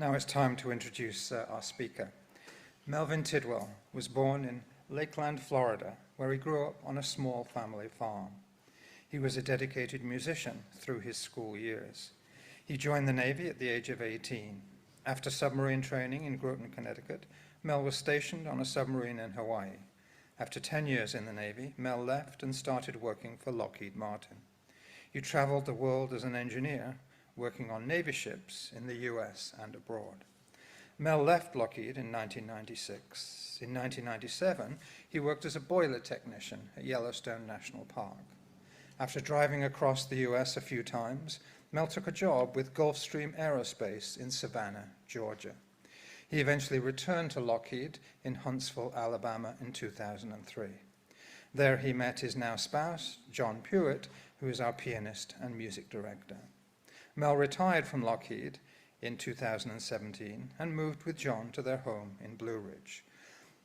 Now it's time to introduce our speaker. Melvin Tidwell was born in Lakeland, Florida, where he grew up on a small family farm. He was a dedicated musician through his school years. He joined the Navy at the age of 18. After submarine training in Groton, Connecticut, Mel was stationed on a submarine in Hawaii. After 10 years in the Navy, Mel left and started working for Lockheed Martin. He traveled the world as an engineer, working on Navy ships in the US and abroad. Mel left Lockheed in 1996. In 1997, he worked as a boiler technician at Yellowstone National Park. After driving across the US a few times, Mel took a job with Gulfstream Aerospace in Savannah, Georgia. He eventually returned to Lockheed in Huntsville, Alabama in 2003. There he met his now spouse, John Pewitt, who is our pianist and music director. Mel retired from Lockheed in 2017 and moved with John to their home in Blue Ridge.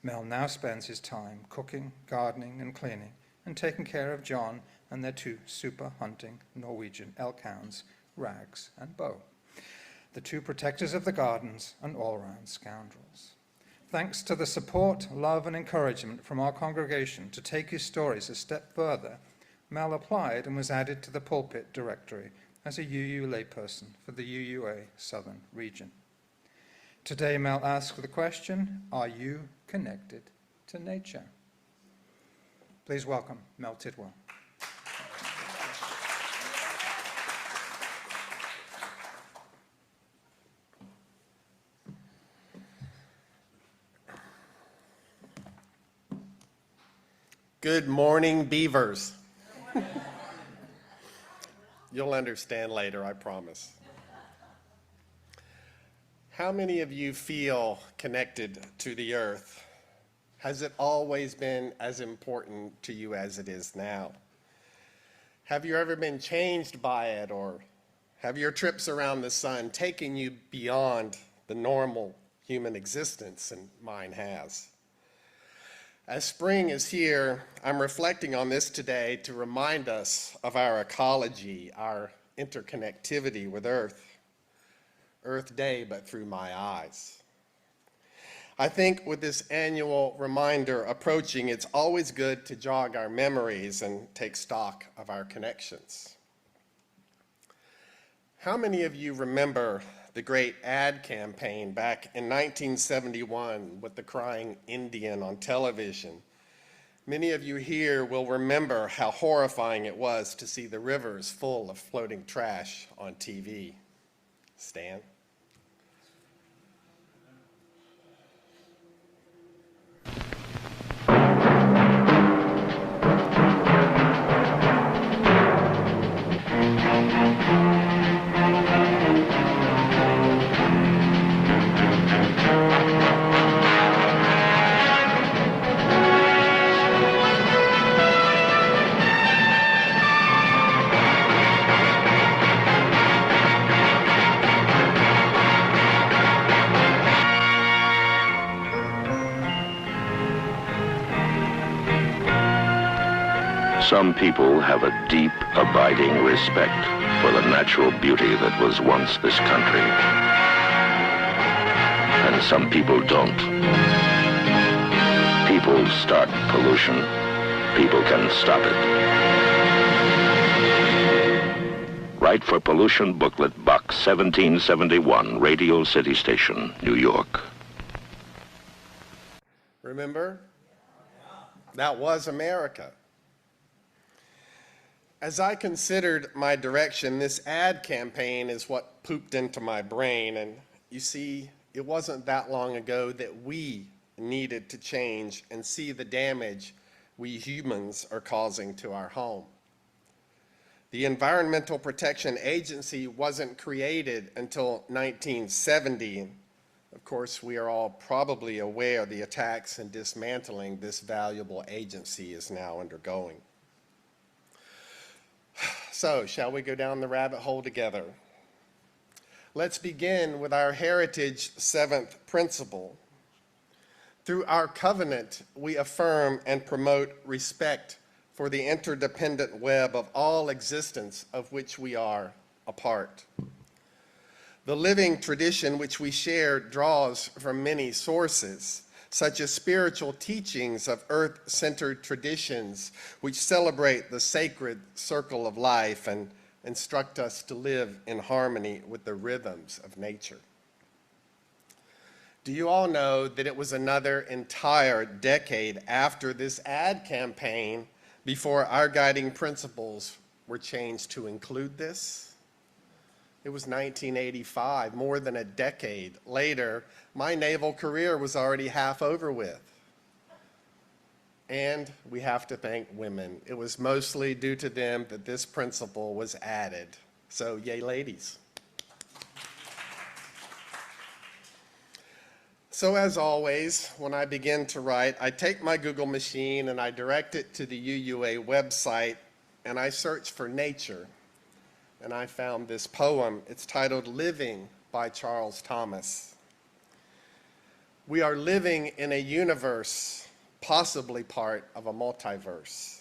Mel now spends his time cooking, gardening, and cleaning, and taking care of John and their two super hunting Norwegian elk hounds, Rags and Bo, the two protectors of the gardens and all-round scoundrels. Thanks to the support, love, and encouragement from our congregation to take his stories a step further, Mel applied and was added to the pulpit directory as a UU layperson for the UUA Southern region. Today, Mel asks the question, are you connected to nature? Please welcome Mel Tidwell. Good morning, beavers. You'll understand later, I promise. How many of you feel connected to the earth? Has it always been as important to you as it is now? Have you ever been changed by it, or have your trips around the sun taken you beyond the normal human existence? And mine has. As spring is here, I'm reflecting on this today to remind us of our ecology, our interconnectivity with Earth. Earth Day, but through my eyes. I think with this annual reminder approaching, it's always good to jog our memories and take stock of our connections. How many of you remember the great ad campaign back in 1971 with the crying Indian on television? Many of you here will remember how horrifying it was to see the rivers full of floating trash on TV. Stan? Some people have a deep, abiding respect for the natural beauty that was once this country. And some people don't. People start pollution. People can stop it. Write for Pollution Booklet, Box 1771, Radio City Station, New York. Remember? That was America. As I considered my direction, this ad campaign is what pooped into my brain. And you see, it wasn't that long ago that we needed to change and see the damage we humans are causing to our home. The Environmental Protection Agency wasn't created until 1970. Of course, we are all probably aware of the attacks and dismantling this valuable agency is now undergoing. So, shall we go down the rabbit hole together? Let's begin with our heritage seventh principle. Through our covenant, we affirm and promote respect for the interdependent web of all existence of which we are a part. The living tradition which we share draws from many sources, such as spiritual teachings of earth-centered traditions which celebrate the sacred circle of life and instruct us to live in harmony with the rhythms of nature. Do you all know that it was another entire decade after this ad campaign before our guiding principles were changed to include this? It was 1985, more than a decade later. My naval career was already half over with. And we have to thank women. It was mostly due to them that this principle was added. So, yay, ladies. So as always, when I begin to write, I take my Google machine and I direct it to the UUA website and I search for nature. And I found this poem. It's titled Living by Charles Thomas. We are living in a universe, possibly part of a multiverse.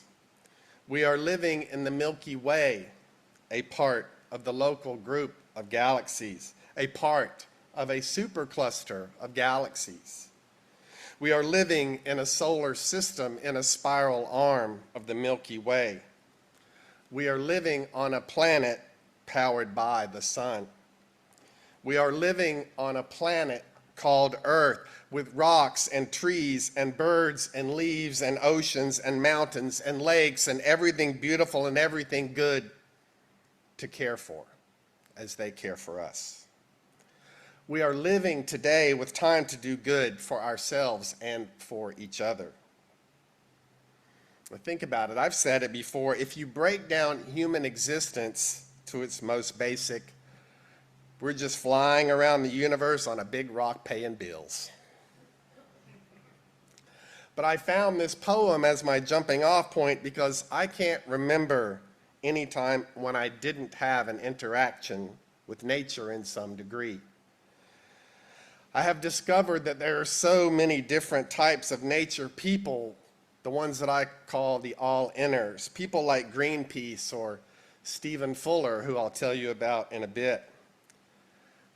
We are living in the Milky Way, a part of the local group of galaxies, a part of a supercluster of galaxies. We are living in a solar system in a spiral arm of the Milky Way. We are living on a planet powered by the sun. We are living on a planet called Earth with rocks and trees and birds and leaves and oceans and mountains and lakes and everything beautiful and everything good to care for as they care for us. We are living today with time to do good for ourselves and for each other. But think about it. I've said it before. If you break down human existence to its most basic, we're just flying around the universe on a big rock paying bills. But I found this poem as my jumping off point because I can't remember any time when I didn't have an interaction with nature in some degree. I have discovered that there are so many different types of nature people, the ones that I call the all-inners, people like Greenpeace or Stephen Fuller, who I'll tell you about in a bit.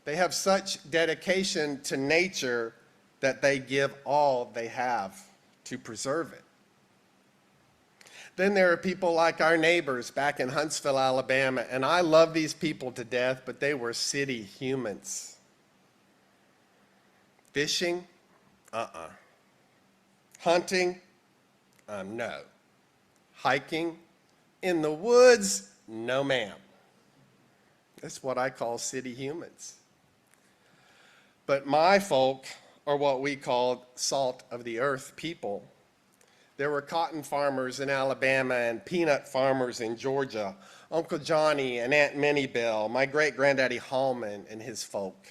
They have such dedication to nature that they give all they have to preserve it. Then there are people like our neighbors back in Huntsville, Alabama, and I love these people to death, but they were city humans. Fishing? Hunting? No. Hiking? In the woods? No, ma'am. That's what I call city humans. But my folk are what we call salt of the earth people. There were cotton farmers in Alabama and peanut farmers in Georgia, Uncle Johnny and Aunt Minnie Bell, my great-granddaddy Hallman and his folk.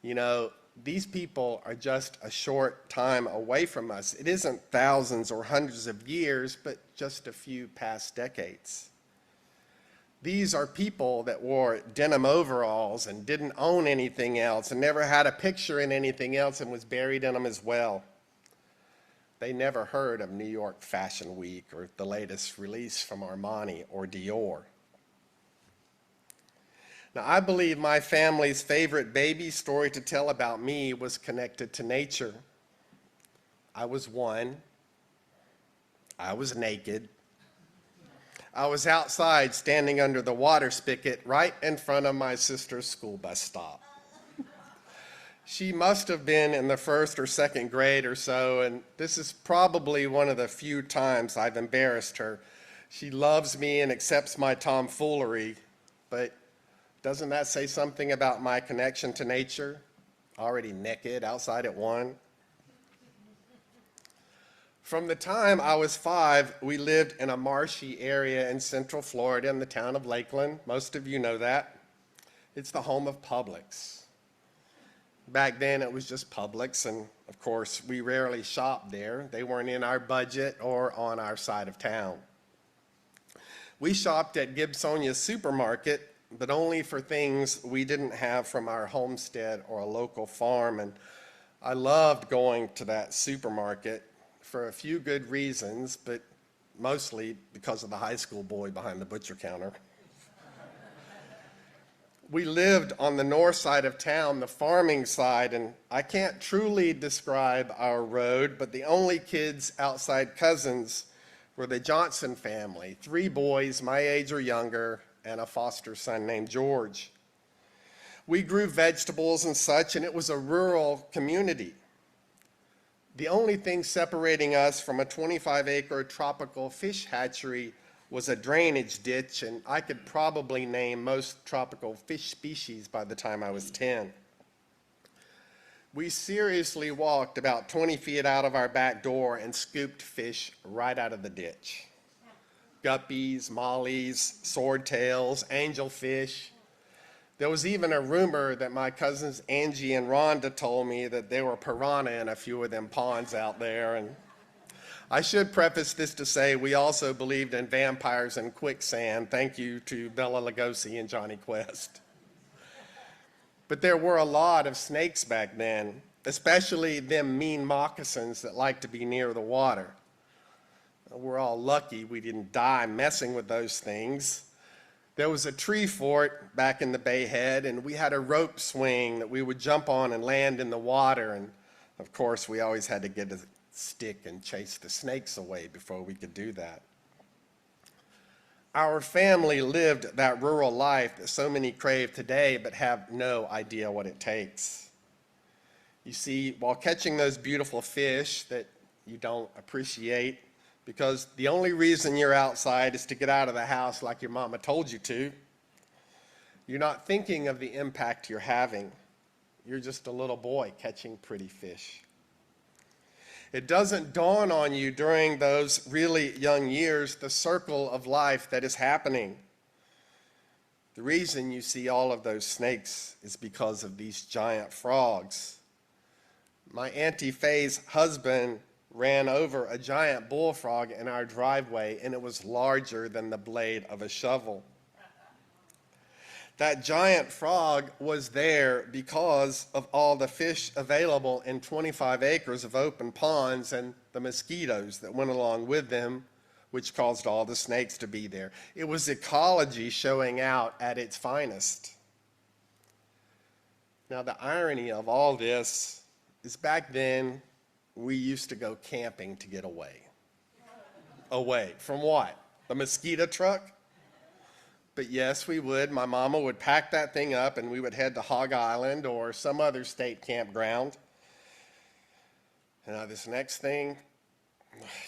You know, these people are just a short time away from us. It isn't thousands or hundreds of years, but just a few past decades. These are people that wore denim overalls and didn't own anything else and never had a picture in anything else and was buried in them as well. They never heard of New York Fashion Week or the latest release from Armani or Dior. Now, I believe my family's favorite baby story to tell about me was connected to nature. I was one. I was naked. I was outside standing under the water spigot right in front of my sister's school bus stop. She must have been in the first or second grade or so, and this is probably one of the few times I've embarrassed her. She loves me and accepts my tomfoolery, but doesn't that say something about my connection to nature? Already naked outside at 1. From the time I was 5, we lived in a marshy area in Central Florida in the town of Lakeland. Most of you know that. It's the home of Publix. Back then it was just Publix, and of course we rarely shopped there. They weren't in our budget or on our side of town. We shopped at Gibsonia's supermarket, but only for things we didn't have from our homestead or a local farm, and I loved going to that supermarket for a few good reasons, but mostly because of the high school boy behind the butcher counter. We lived on the north side of town, the farming side, and I can't truly describe our road, but the only kids outside cousins were the Johnson family, 3 boys my age or younger, and a foster son named George. We grew vegetables and such, and it was a rural community. The only thing separating us from a 25-acre tropical fish hatchery was a drainage ditch, and I could probably name most tropical fish species by the time I was 10. We seriously walked about 20 feet out of our back door and scooped fish right out of the ditch. Guppies, mollies, swordtails, angelfish. There was even a rumor that my cousins Angie and Rhonda told me that there were piranha in a few of them ponds out there. And I should preface this to say we also believed in vampires and quicksand. Thank you to Bela Lugosi and Johnny Quest. But there were a lot of snakes back then, especially them mean moccasins that like to be near the water. We're all lucky we didn't die messing with those things. There was a tree fort back in the Bay Head, and we had a rope swing that we would jump on and land in the water. And of course, we always had to get a stick and chase the snakes away before we could do that. Our family lived that rural life that so many crave today but have no idea what it takes. You see, while catching those beautiful fish that you don't appreciate, because the only reason you're outside is to get out of the house like your mama told you to, you're not thinking of the impact you're having. You're just a little boy catching pretty fish. It doesn't dawn on you during those really young years the circle of life that is happening. The reason you see all of those snakes is because of these giant frogs. My Auntie Faye's husband ran over a giant bullfrog in our driveway, and it was larger than the blade of a shovel. That giant frog was there because of all the fish available in 25 acres of open ponds and the mosquitoes that went along with them, which caused all the snakes to be there. It was ecology showing out at its finest. Now, the irony of all this is back then, we used to go camping to get away. Away from what? The mosquito truck? But yes, we would. My mama would pack that thing up and we would head to Hog Island or some other state campground. Now this next thing,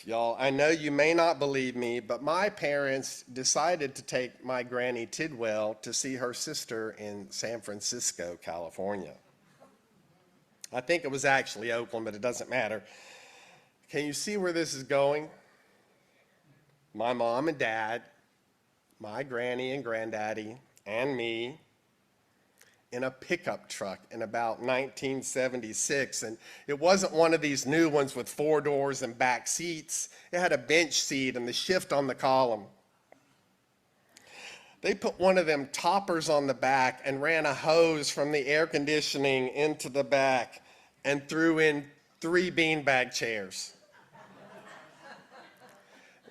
y'all, I know you may not believe me, but my parents decided to take my Granny Tidwell to see her sister in San Francisco, California. I think it was actually Oakland, but it doesn't matter. Can you see where this is going? My mom and dad, my granny and granddaddy, and me in a pickup truck in about 1976. And it wasn't one of these new ones with 4 doors and back seats. It had a bench seat and the shift on the column. They put one of them toppers on the back and ran a hose from the air conditioning into the back and threw in 3 beanbag chairs.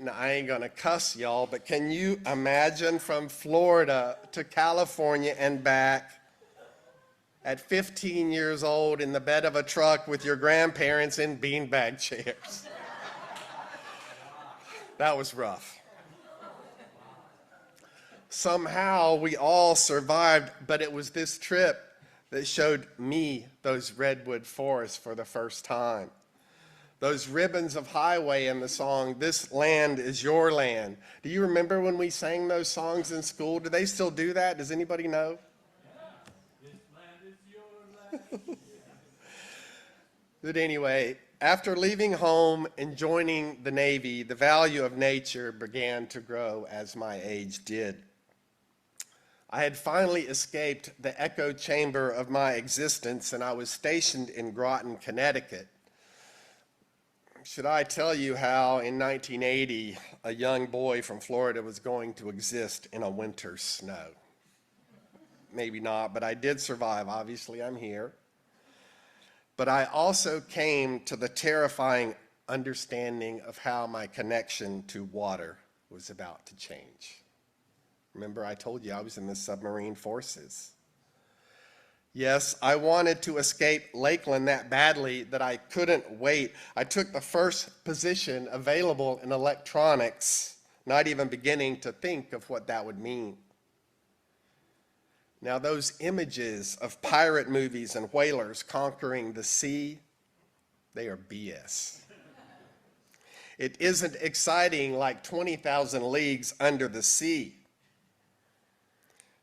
Now, I ain't gonna cuss y'all, but can you imagine from Florida to California and back at 15 years old in the bed of a truck with your grandparents in beanbag chairs? That was rough. Somehow we all survived, but it was this trip that showed me those redwood forests for the first time. Those ribbons of highway in the song, "This Land Is Your Land." Do you remember when we sang those songs in school? Do they still do that? Does anybody know? Yeah. This land is your land. But anyway, after leaving home and joining the Navy, the value of nature began to grow as my age did. I had finally escaped the echo chamber of my existence, and I was stationed in Groton, Connecticut. Should I tell you how in 1980 a young boy from Florida was going to exist in a winter's snow? Maybe not, but I did survive. Obviously, I'm here. But I also came to the terrifying understanding of how my connection to water was about to change. Remember, I told you I was in the submarine forces. Yes, I wanted to escape Lakeland that badly that I couldn't wait. I took the first position available in electronics, not even beginning to think of what that would mean. Now, those images of pirate movies and whalers conquering the sea, they are BS. It isn't exciting like 20,000 Leagues Under the Sea.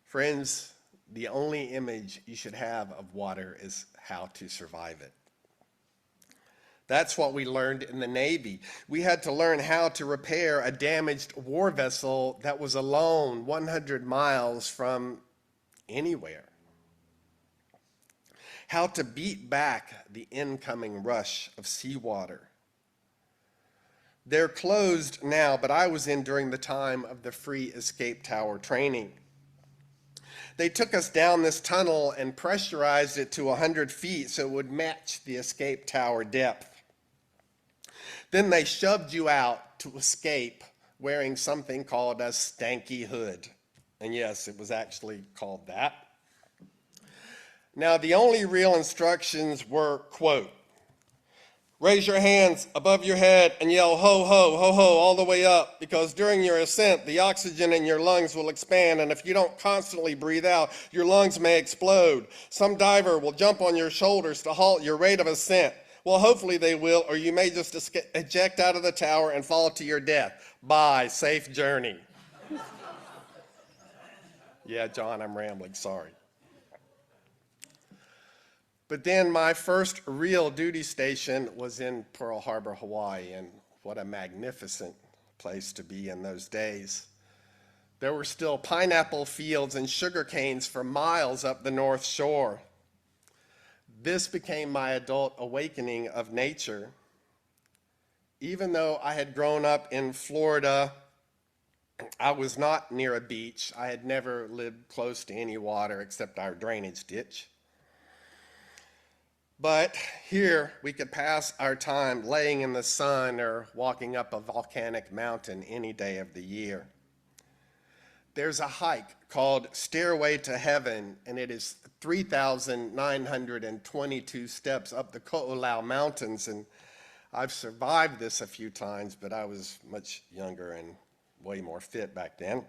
Friends, the only image you should have of water is how to survive it. That's what we learned in the Navy. We had to learn how to repair a damaged war vessel that was alone 100 miles from anywhere. How to beat back the incoming rush of seawater. They're closed now, but I was in during the time of the free escape tower training. They took us down this tunnel and pressurized it to 100 feet so it would match the escape tower depth. Then they shoved you out to escape wearing something called a stanky hood. And yes, it was actually called that. Now, the only real instructions were, quote, raise your hands above your head and yell ho, ho, ho, ho all the way up, because during your ascent, the oxygen in your lungs will expand, and if you don't constantly breathe out, your lungs may explode. Some diver will jump on your shoulders to halt your rate of ascent. Well, hopefully they will, or you may just eject out of the tower and fall to your death. Bye, safe journey. Yeah, John, I'm rambling, sorry. But then my first real duty station was in Pearl Harbor, Hawaii, and what a magnificent place to be in those days. There were still pineapple fields and sugar canes for miles up the North Shore. This became my adult awakening of nature. Even though I had grown up in Florida, I was not near a beach. I had never lived close to any water except our drainage ditch. But here we could pass our time laying in the sun or walking up a volcanic mountain any day of the year. There's a hike called Stairway to Heaven, and it is 3,922 steps up the Ko'olau Mountains, and I've survived this a few times, but I was much younger and way more fit back then.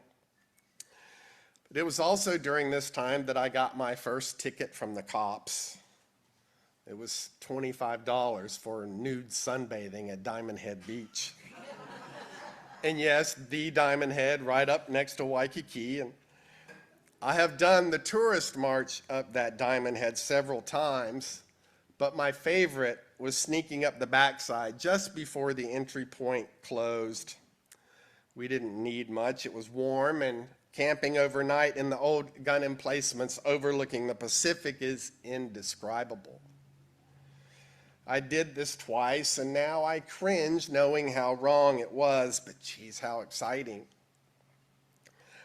But it was also during this time that I got my first ticket from the cops. It was $25 for nude sunbathing at Diamond Head Beach. And yes, the Diamond Head right up next to Waikiki. And I have done the tourist march up that Diamond Head several times, but my favorite was sneaking up the backside just before the entry point closed. We didn't need much. It was warm, and camping overnight in the old gun emplacements overlooking the Pacific is indescribable. I did this twice, and now I cringe knowing how wrong it was, but geez, how exciting.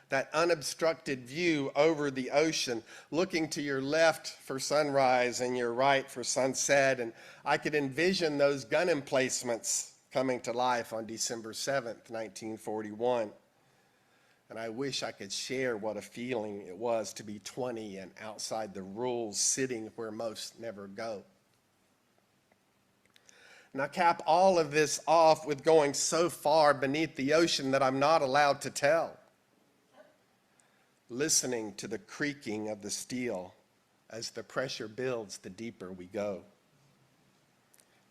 That unobstructed view over the ocean, looking to your left for sunrise and your right for sunset, and I could envision those gun emplacements coming to life on December 7th, 1941. And I wish I could share what a feeling it was to be 20 and outside the rules, sitting where most never go. Now cap all of this off with going so far beneath the ocean that I'm not allowed to tell. Listening to the creaking of the steel as the pressure builds, the deeper we go.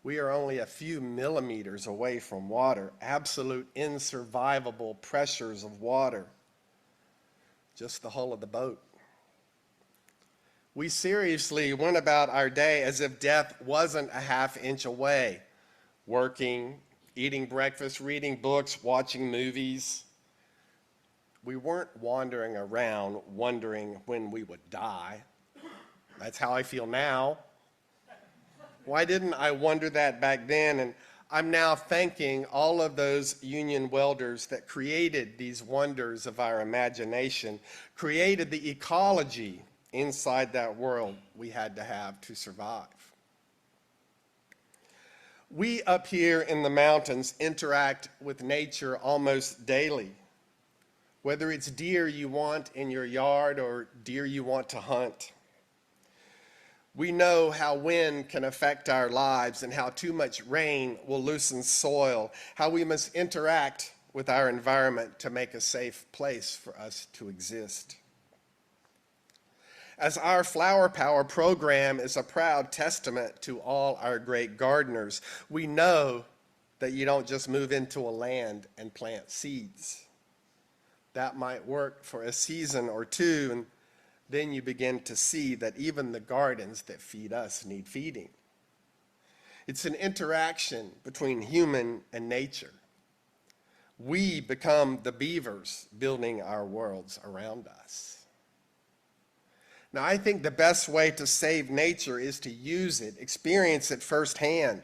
We are only a few millimeters away from water, absolute insurvivable pressures of water. Just the hull of the boat. We seriously went about our day as if death wasn't a half-inch away. Working, eating breakfast, reading books, watching movies. We weren't wandering around wondering when we would die. That's how I feel now. Why didn't I wonder that back then? And I'm now thanking all of those union welders that created these wonders of our imagination, created the ecology inside that world we had to have to survive. We up here in the mountains interact with nature almost daily. Whether it's deer you want in your yard or deer you want to hunt. We know how wind can affect our lives and how too much rain will loosen soil, how we must interact with our environment to make a safe place for us to exist. As our Flower Power program is a proud testament to all our great gardeners, we know that you don't just move into a land and plant seeds. That might work for a season or two, and then you begin to see that even the gardens that feed us need feeding. It's an interaction between human and nature. We become the beavers building our worlds around us. Now, I think the best way to save nature is to use it, experience it firsthand.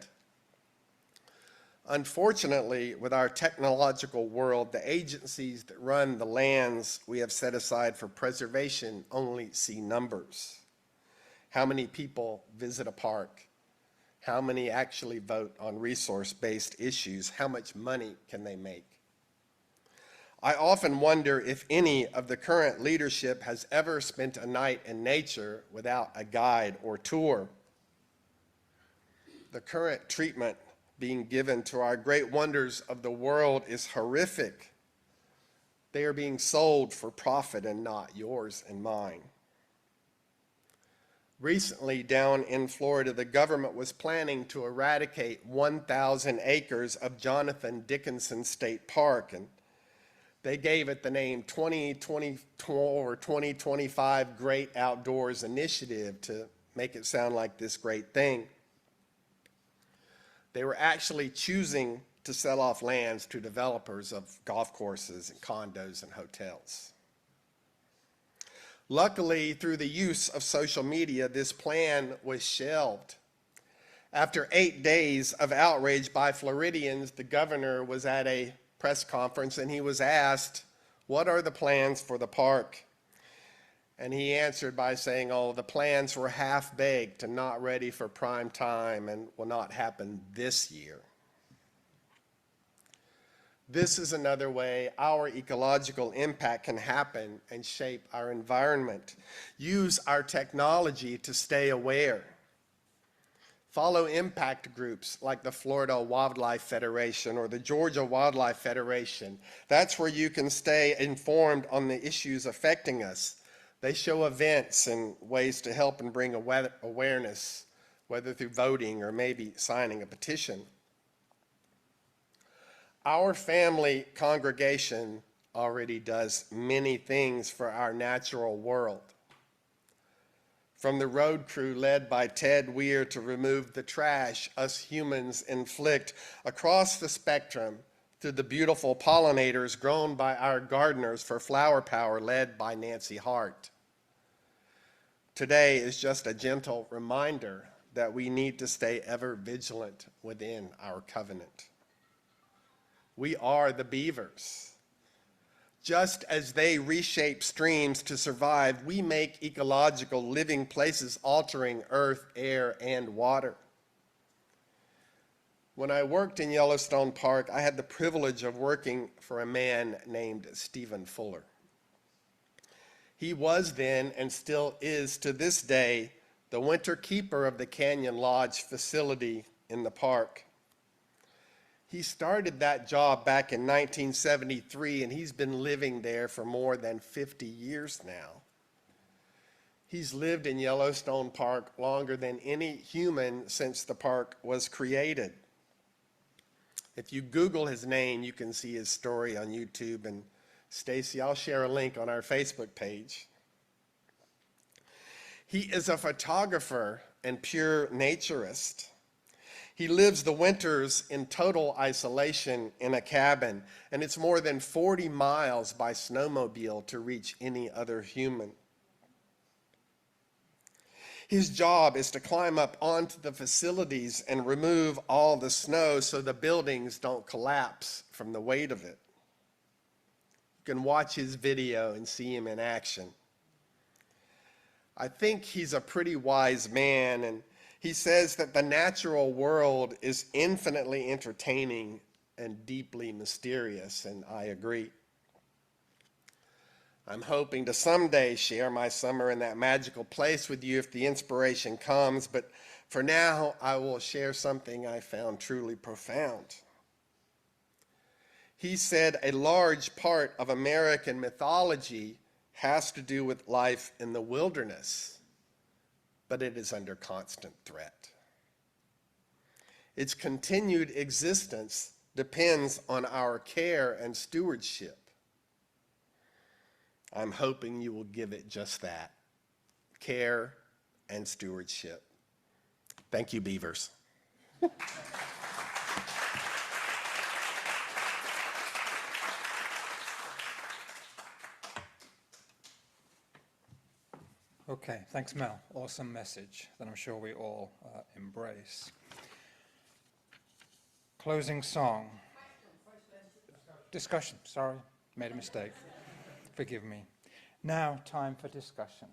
Unfortunately, with our technological world, the agencies that run the lands we have set aside for preservation only see numbers. How many people visit a park? How many actually vote on resource-based issues? How much money can they make? I often wonder if any of the current leadership has ever spent a night in nature without a guide or tour. The current treatment being given to our great wonders of the world is horrific. They are being sold for profit and not yours and mine. Recently, down in Florida, the government was planning to eradicate 1,000 acres of Jonathan Dickinson State Park, and they gave it the name 2024 or 2025 Great Outdoors Initiative to make it sound like this great thing. They were actually choosing to sell off lands to developers of golf courses and condos and hotels. Luckily, through the use of social media, this plan was shelved. After 8 days of outrage by Floridians, the governor was at a press conference and he was asked, "What are the plans for the park?" And he answered by saying, "Oh, the plans were half-baked and not ready for prime time and will not happen this year." This is another way our ecological impact can happen and shape our environment. Use our technology to stay aware. Follow impact groups like the Florida Wildlife Federation or the Georgia Wildlife Federation. That's where you can stay informed on the issues affecting us. They show events and ways to help and bring awareness, whether through voting or maybe signing a petition. Our family congregation already does many things for our natural world. From the road crew led by Ted Weir to remove the trash us humans inflict, across the spectrum to the beautiful pollinators grown by our gardeners for Flower Power led by Nancy Hart. Today is just a gentle reminder that we need to stay ever vigilant within our covenant. We are the beavers. Just as they reshape streams to survive, we make ecological living places altering earth, air, and water. When I worked in Yellowstone Park, I had the privilege of working for a man named Stephen Fuller. He was then, and still is to this day, the winter keeper of the Canyon Lodge facility in the park. He started that job back in 1973, and he's been living there for more than 50 years now. He's lived in Yellowstone Park longer than any human since the park was created. If you Google his name, you can see his story on YouTube, and Stacy, I'll share a link on our Facebook page. He is a photographer and pure naturist. He lives the winters in total isolation in a cabin, and it's more than 40 miles by snowmobile to reach any other human. His job is to climb up onto the facilities and remove all the snow so the buildings don't collapse from the weight of it. You can watch his video and see him in action. I think he's a pretty wise man, and he says that the natural world is infinitely entertaining and deeply mysterious, and I agree. I'm hoping to someday share my summer in that magical place with you if the inspiration comes, but for now, I will share something I found truly profound. He said a large part of American mythology has to do with life in the wilderness, but it is under constant threat. Its continued existence depends on our care and stewardship. I'm hoping you will give it just that, care and stewardship. Thank you, Beavers. Okay, thanks, Mel. Awesome message that I'm sure we all embrace. Closing song. Discussion, sorry, made a mistake. Forgive me. Now, time for discussion.